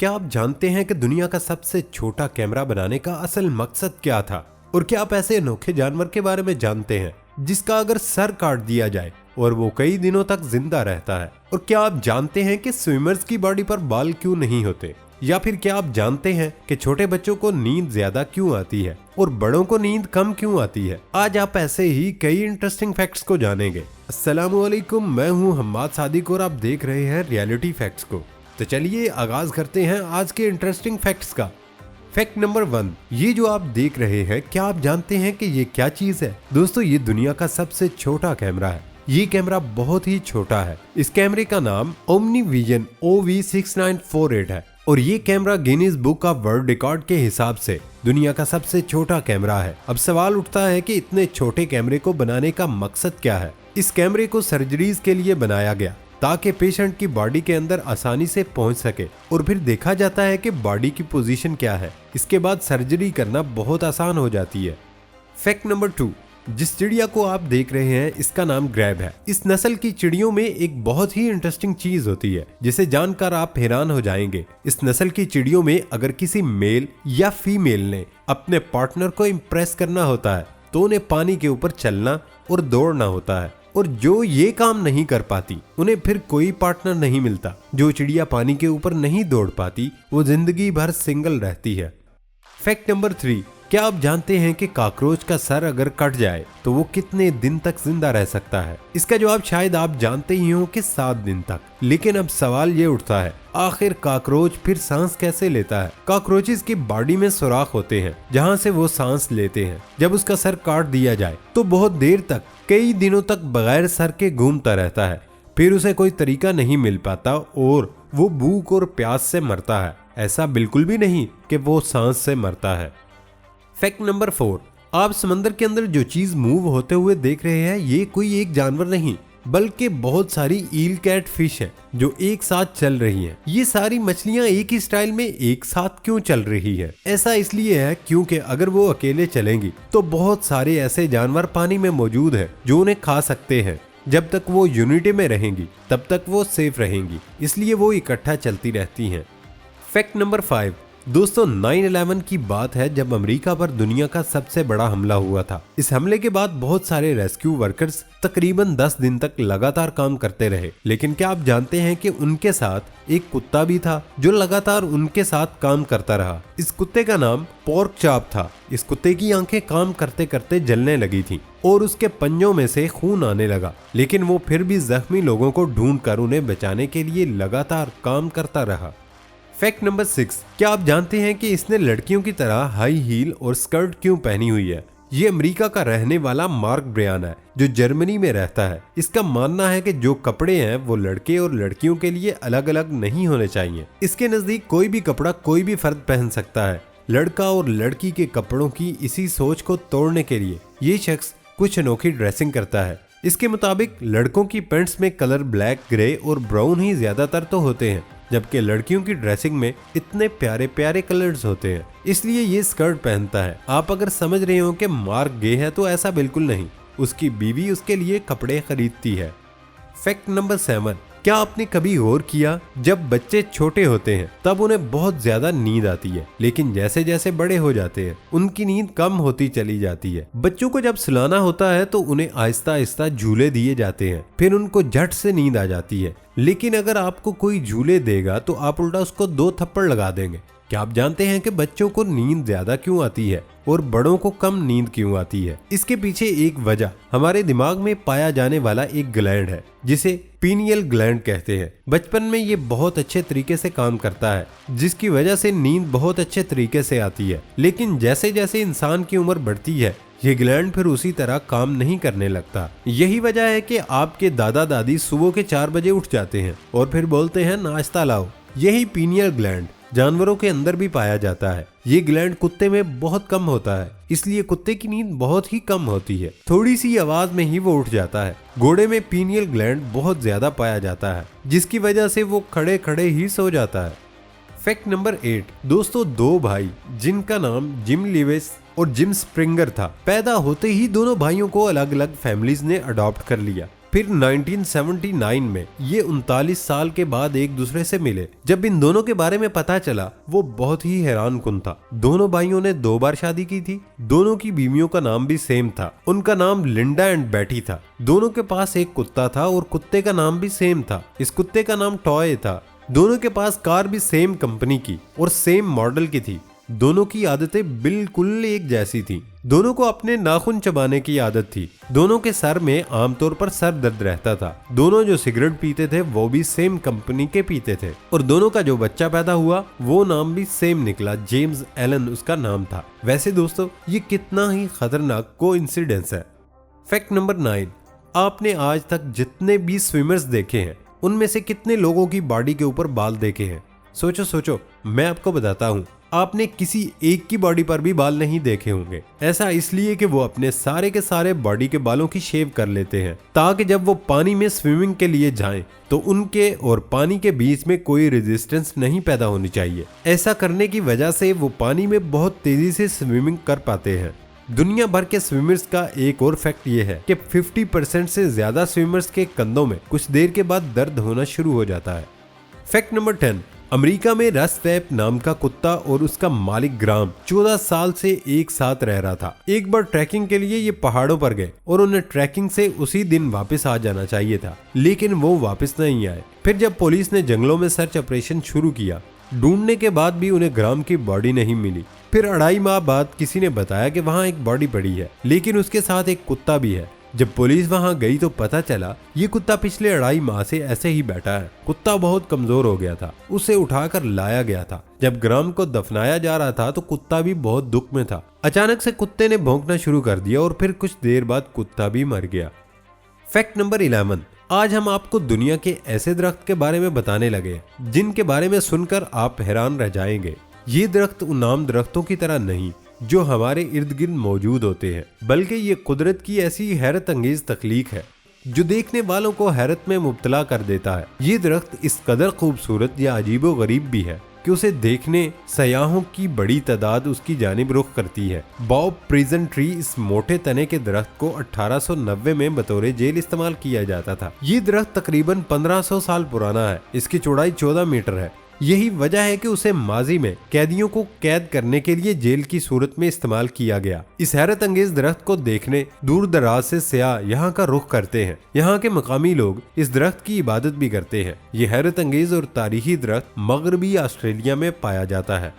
क्या आप जानते हैं कि दुनिया का सबसे छोटा कैमरा बनाने का असल मकसद क्या था? और क्या आप ऐसे अनोखे जानवर के बारे में जानते हैं जिसका अगर सर काट दिया जाए और वो कई दिनों तक जिंदा रहता है? और क्या आप जानते हैं कि स्विमर्स की बॉडी पर बाल क्यों नहीं होते? या फिर क्या आप जानते हैं कि छोटे बच्चों को नींद ज्यादा क्यों आती है और बड़ों को नींद कम क्यों आती है? आज आप ऐसे ही कई इंटरेस्टिंग फैक्ट्स को जानेंगे। अस्सलामुअलैकुम, मैं हूं हम्माद सादिक और आप देख रहे हैं रियलिटी फैक्ट्स को। तो चलिए आगाज करते हैं आज के इंटरेस्टिंग फैक्ट्स का। फैक्ट नंबर 1, ये जो आप देख रहे हैं, क्या आप जानते हैं कि ये क्या चीज है? दोस्तों, ये दुनिया का सबसे छोटा कैमरा है। ये कैमरा बहुत ही छोटा है। इस कैमरे का नाम ओमनीविजन OV6948 है और ये camera Guinness book of world record के हिसाब से दुनिया का सबसे छोटा कैमरा है। अब सवाल उठता है कि इतने छोटे कैमरे को बनाने का मकसद क्या है? इस कैमरे को सर्जरीज के लिए बनाया गया ताकि पेशेंट की बॉडी के अंदर आसानी से पहुंच सके और फिर देखा जाता है कि बॉडी की पोजीशन क्या है। इसके बाद सर्जरी करना बहुत आसान हो जाती है। फैक्ट नंबर 2, जिस चिड़िया को आप देख रहे हैं इसका नाम ग्रैब है। इस नस्ल की चिड़ियों में एक बहुत ही इंटरेस्टिंग चीज होती है जिसे जानकर आप हैरान हो जाएंगे। इस नस्ल की चिड़ियों में अगर किसी मेल या फीमेल ने अपने पार्टनर को इम्प्रेस करना होता है तो उन्हें पानी के ऊपर चलना और दौड़ना होता है, और जो ये काम नहीं कर पाती उन्हें फिर कोई पार्टनर नहीं मिलता। जो चिड़िया पानी के ऊपर नहीं दौड़ पाती वो जिंदगी भर सिंगल रहती है। फैक्ट नंबर 3, क्या आप जानते हैं कि कॉकरोच का सर अगर कट जाए तो वो कितने दिन तक जिंदा रह सकता है? इसका जवाब शायद आप जानते ही हो कि 7 दिन तक। लेकिन अब सवाल ये उठता है, आखिर कॉकरोच फिर सांस कैसे लेता है? कॉकरोचेस की बॉडी में सुराख होते हैं जहां से वो सांस लेते हैं। जब उसका सर काट दिया जाए तो बहुत देर तक, कई दिनों तक बगैर सर के घूमता रहता है। फिर उसे कोई तरीका नहीं मिल पाता और वो भूख और प्यास से मरता है। ऐसा बिल्कुल भी नहीं कि वो सांस से मरता है। फैक्ट नंबर 4, आप समंदर के अंदर जो चीज मूव होते हुए देख रहे हैं ये कोई एक जानवर नहीं बल्कि बहुत सारी ईल कैट फिश हैं जो एक साथ चल रही हैं। ये सारी मछलियां एक ही स्टाइल में एक साथ क्यों चल रही है? ऐसा इसलिए है क्योंकि अगर वो अकेले चलेंगी तो बहुत सारे ऐसे जानवर पानी में मौजूद हैं जो उन्हें खा सकते हैं। जब तक वो यूनिटी में रहेंगी तब तक वो सेफ रहेंगी, इसलिए वो इकट्ठा चलती रहती हैं। फैक्ट नंबर 5, दोस्तों 9/11 की बात है जब अमेरिका पर दुनिया का सबसे बड़ा हमला हुआ था। इस हमले के बाद बहुत सारे रेस्क्यू वर्कर्स तकरीबन 10 दिन तक लगातार काम करते रहे। लेकिन क्या आप जानते हैं कि उनके साथ एक कुत्ता भी था जो लगातार उनके साथ काम करता रहा? इस कुत्ते का नाम पोर्क चॉप था। इस कुत्ते की आंखें काम करते करते जलने लगी थी और उसके पंजों में से खून आने लगा, लेकिन वो फिर भी जख्मी लोगों को ढूंढकर उन्हें बचाने के लिए लगातार काम करता रहा। फैक्ट नंबर 6, क्या आप जानते हैं कि इसने लड़कियों की तरह हाई हील और स्कर्ट क्यों पहनी हुई है? ये अमेरिका का रहने वाला मार्क ब्रियान है जो जर्मनी में रहता है। इसका मानना है कि जो कपड़े हैं वो लड़के और लड़कियों के लिए अलग अलग नहीं होने चाहिए। इसके नजदीक कोई भी कपड़ा कोई भी फर्द पहन सकता है। लड़का और लड़की के कपड़ों की इसी सोच को तोड़ने के लिए ये शख्स कुछ अनोखी ड्रेसिंग करता है। इसके मुताबिक लड़कों की पैंट्स में कलर ब्लैक, ग्रे और ब्राउन ही ज्यादातर तो होते हैं, जबकि लड़कियों की ड्रेसिंग में इतने प्यारे प्यारे कलर्स होते हैं, इसलिए ये स्कर्ट पहनता है। आप अगर समझ रहे हो कि मार्क गे है तो ऐसा बिल्कुल नहीं, उसकी बीवी उसके लिए कपड़े खरीदती है। फैक्ट नंबर 7, क्या आपने कभी गौर किया जब बच्चे छोटे होते हैं तब उन्हें बहुत ज्यादा नींद आती है, लेकिन जैसे जैसे बड़े हो जाते हैं उनकी नींद कम होती चली जाती है। बच्चों को जब सुलाना होता है तो उन्हें आहिस्ता आहिस्ता झूले दिए जाते हैं, फिर उनको झट से नींद आ जाती है। लेकिन अगर आपको कोई झूले देगा तो आप उल्टा उसको 2 थप्पड़ लगा देंगे। क्या आप जानते हैं कि बच्चों को नींद ज्यादा क्यों आती है और बड़ों को कम नींद क्यों आती है? इसके पीछे एक वजह हमारे दिमाग में पाया जाने वाला एक ग्लैंड है जिसे पीनियल ग्लैंड कहते हैं। बचपन में ये बहुत अच्छे तरीके से काम करता है जिसकी वजह से नींद बहुत अच्छे तरीके से आती है। लेकिन जैसे जैसे इंसान की उम्र बढ़ती है ये ग्लैंड फिर उसी तरह काम नहीं करने लगता। यही वजह है कि आपके दादा दादी सुबह के 4 बजे उठ जाते हैं और फिर बोलते हैं नाश्ता लाओ। यही पीनियल ग्लैंड जानवरों के अंदर भी पाया जाता है। ये ग्लैंड कुत्ते में बहुत कम होता है, इसलिए कुत्ते की नींद बहुत ही कम होती है। थोड़ी सी आवाज में ही वो उठ जाता है। घोड़े में पीनियल ग्लैंड बहुत ज्यादा पाया जाता है जिसकी वजह से वो खड़े खड़े ही सो जाता है। फैक्ट नंबर 8, दोस्तों 2 भाई जिनका नाम जिम लिविस और जिम स्प्रिंगर था, पैदा होते ही दोनों भाइयों को अलग अलग फैमिलीज ने अडॉप्ट कर लिया। फिर 1979 में ये 39 साल के बाद एक दूसरे से मिले। जब इन दोनों के बारे में पता चला वो बहुत ही हैरानकुन था। दोनों भाइयों ने 2 बार शादी की थी। दोनों की बीवियों का नाम भी सेम था। उनका नाम लिंडा एंड बैटी था। दोनों के पास एक कुत्ता था और कुत्ते का नाम भी सेम था। इस कुत्ते का नाम टॉय था। दोनों के पास कार भी सेम कंपनी की और सेम मॉडल की थी। दोनों की आदतें बिल्कुल एक जैसी थी। दोनों को अपने नाखून चबाने की आदत थी। दोनों के सर में आमतौर पर सर दर्द रहता था। दोनों जो सिगरेट पीते थे वो भी सेम कंपनी के पीते थे और दोनों का जो बच्चा पैदा हुआ वो नाम भी सेम निकला। जेम्स एलन उसका नाम था। वैसे दोस्तों ये कितना ही खतरनाक कोइंसिडेंस है। फैक्ट नंबर 9, आपने आज तक जितने भी स्विमर्स देखे हैं उनमें से कितने लोगों की बॉडी के ऊपर बाल देखे हैं? सोचो, मैं आपको बताता हूँ। आपने किसी एक की बॉडी पर भी बाल नहीं देखे होंगे। ऐसा इसलिए कि वो अपने सारे के सारे बॉडी के बालों की शेव कर लेते हैं ताकि जब वो पानी में स्विमिंग के लिए जाएं तो उनके और पानी के बीच में कोई रेजिस्टेंस नहीं पैदा होनी चाहिए। ऐसा करने की वजह से वो पानी में बहुत तेजी से स्विमिंग कर पाते हैं। दुनिया भर के स्विमर्स का एक और फैक्ट ये है कि 50% से ज्यादा स्विमर्स के कंधों में कुछ देर के बाद दर्द होना शुरू हो जाता है। फैक्ट नंबर 10, अमेरिका में रस्टैप नाम का कुत्ता और उसका मालिक ग्राम 14 साल से एक साथ रह रहा था। एक बार ट्रैकिंग के लिए ये पहाड़ों पर गए और उन्हें ट्रैकिंग से उसी दिन वापस आ जाना चाहिए था, लेकिन वो वापस नहीं आए। फिर जब पुलिस ने जंगलों में सर्च ऑपरेशन शुरू किया, ढूंढने के बाद भी उन्हें ग्राम की बॉडी नहीं मिली। फिर 2.5 माह बाद किसी ने बताया कि वहाँ एक बॉडी पड़ी है, लेकिन उसके साथ एक कुत्ता भी है। जब पुलिस वहां गई तो पता चला ये कुत्ता पिछले 2.5 माह से ऐसे ही बैठा है। कुत्ता बहुत कमजोर हो गया था। उसे उठाकर लाया गया था। जब ग्राम को दफनाया जा रहा था तो कुत्ता भी बहुत दुख में था। अचानक से कुत्ते ने भौंकना शुरू कर दिया और फिर कुछ देर बाद कुत्ता भी मर गया। फैक्ट नंबर 11, आज हम आपको दुनिया के ऐसे दरख्त के बारे में बताने लगे जिनके बारे में सुनकर आप हैरान रह जाएंगे। ये दरख्त उन आम दरख्तों की तरह नहीं जो हमारे इर्द गिर्द मौजूद होते हैं, बल्कि ये कुदरत की ऐसी हैरत अंगेज तख्लीक है जो देखने वालों को हैरत में मुब्तला कर देता है। ये दरख्त इस कदर खूबसूरत या अजीबो गरीब भी है कि उसे देखने सयाहों की बड़ी तादाद उसकी जानिब रुख करती है। बॉब प्रिजन ट्री इस मोटे तने के दरख्त को 1890 में बतौर जेल इस्तेमाल किया जाता था। ये दरख्त तकरीबन 1500 साल पुराना है। इसकी चौड़ाई 14 मीटर है। यही वजह है कि उसे माजी में कैदियों को कैद करने के लिए जेल की सूरत में इस्तेमाल किया गया। इस हैरत अंगेज दरख्त को देखने दूर दराज से सयाह यहाँ का रुख करते हैं। यहाँ के मकामी लोग इस दरख्त की इबादत भी करते हैं। ये हैरत अंगेज और तारीखी दरख्त मगरबी ऑस्ट्रेलिया में पाया जाता है।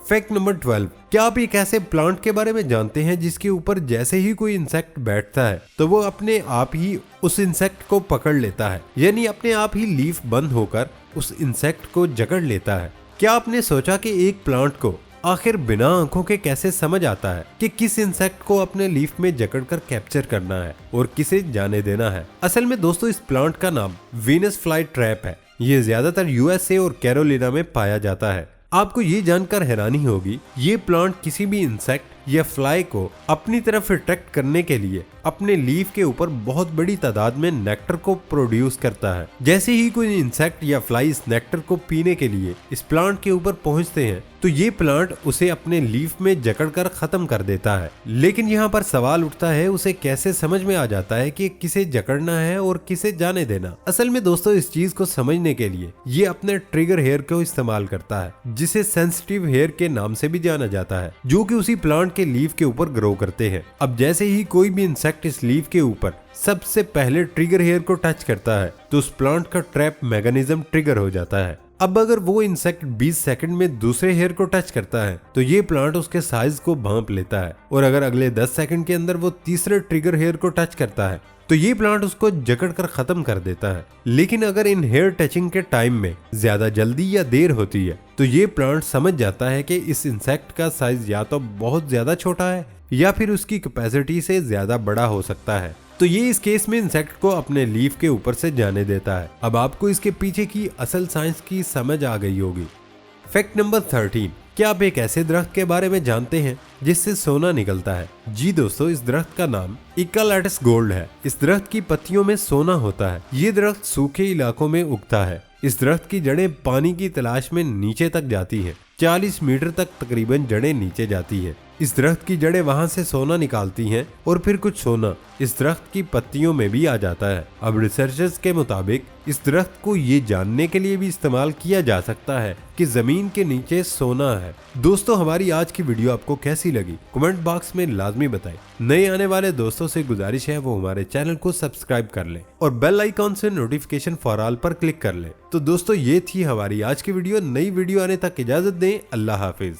फैक्ट नंबर 12, क्या आप एक ऐसे प्लांट के बारे में जानते हैं जिसके ऊपर जैसे ही कोई इंसेक्ट बैठता है तो वो अपने आप ही उस इंसेक्ट को पकड़ लेता है, यानी अपने आप ही लीफ बंद होकर उस इंसेक्ट को जकड़ लेता है। क्या आपने सोचा कि एक प्लांट को आखिर बिना आंखों के कैसे समझ आता है कि किस इंसेक्ट को अपने लीफ में जकड़कर कैप्चर करना है और किसे जाने देना है? असल में दोस्तों इस प्लांट का नाम वीनस फ्लाई ट्रैप है। ये ज्यादातर यूएसए और कैरोलिना में पाया जाता है। आपको ये जानकर हैरानी होगी, ये प्लांट किसी भी इंसेक्ट या फ्लाई को अपनी तरफ अट्रैक्ट करने के लिए अपने लीफ के ऊपर बहुत बड़ी तादाद में नेक्टर को प्रोड्यूस करता है। जैसे ही कोई इंसेक्ट या फ्लाई इस नेक्टर को पीने के लिए इस प्लांट के ऊपर पहुंचते हैं तो ये प्लांट उसे अपने लीफ में जकड़कर खत्म कर देता है। लेकिन यहाँ पर सवाल उठता है, उसे कैसे समझ में आ जाता है कि किसे जकड़ना है और किसे जाने देना? असल में दोस्तों इस चीज को समझने के लिए ये अपने ट्रिगर हेयर को इस्तेमाल करता है, जिसे सेंसिटिव हेयर के नाम से भी जाना जाता है, जो कि उसी प्लांट के लीफ के ऊपर ग्रो करते हैं। अब जैसे ही कोई भी इंसेक्ट इस लीफ के ऊपर सबसे पहले ट्रिगर हेयर को टच करता है तो उस प्लांट का ट्रैप मैकेनिज्म ट्रिगर हो जाता है। अब अगर वो इंसेक्ट 20 सेकंड में दूसरे हेयर को टच करता है तो ये प्लांट उसके साइज को भांप लेता है, और अगर अगले 10 सेकंड के अंदर वो तीसरे ट्रिगर हेयर को टच करता है तो ये प्लांट उसको जकड़कर खत्म कर देता है। लेकिन अगर इन हेयर टचिंग के टाइम में ज्यादा जल्दी या देर होती है तो ये प्लांट समझ जाता है कि इस इंसेक्ट का साइज या तो बहुत ज्यादा छोटा है या फिर उसकी कैपेसिटी से ज्यादा बड़ा हो सकता है, तो ये इस केस में इंसेक्ट को अपने लीफ के ऊपर से जाने देता है। अब आपको इसके पीछे की असल साइंस की समझ आ गई होगी। फैक्ट नंबर 13, क्या आप एक ऐसे दरख्त के बारे में जानते हैं जिससे सोना निकलता है? जी दोस्तों, इस दरख्त का नाम इकालैटस गोल्ड है। इस दरख्त की पत्तियों में सोना होता है। ये दरख्त सूखे इलाकों में उगता है। इस दरख्त की जड़ें पानी की तलाश में नीचे तक जाती है। 40 मीटर तक तकरीबन जड़ें नीचे जाती है। इस दरख्त की जड़ें वहाँ से सोना निकालती हैं और फिर कुछ सोना इस दरख्त की पत्तियों में भी आ जाता है। अब रिसर्चर्स के मुताबिक इस दरख्त को ये जानने के लिए भी इस्तेमाल किया जा सकता है कि जमीन के नीचे सोना है। दोस्तों, हमारी आज की वीडियो आपको कैसी लगी कमेंट बॉक्स में लाजमी बताएं। नए आने वाले दोस्तों से गुजारिश है वो हमारे चैनल को सब्सक्राइब कर लें और बेल आइकॉन से नोटिफिकेशन फॉर ऑल पर क्लिक कर लें। तो दोस्तों, ये थी हमारी आज की वीडियो। नई वीडियो आने तक इजाजत दें। अल्लाह हाफिज।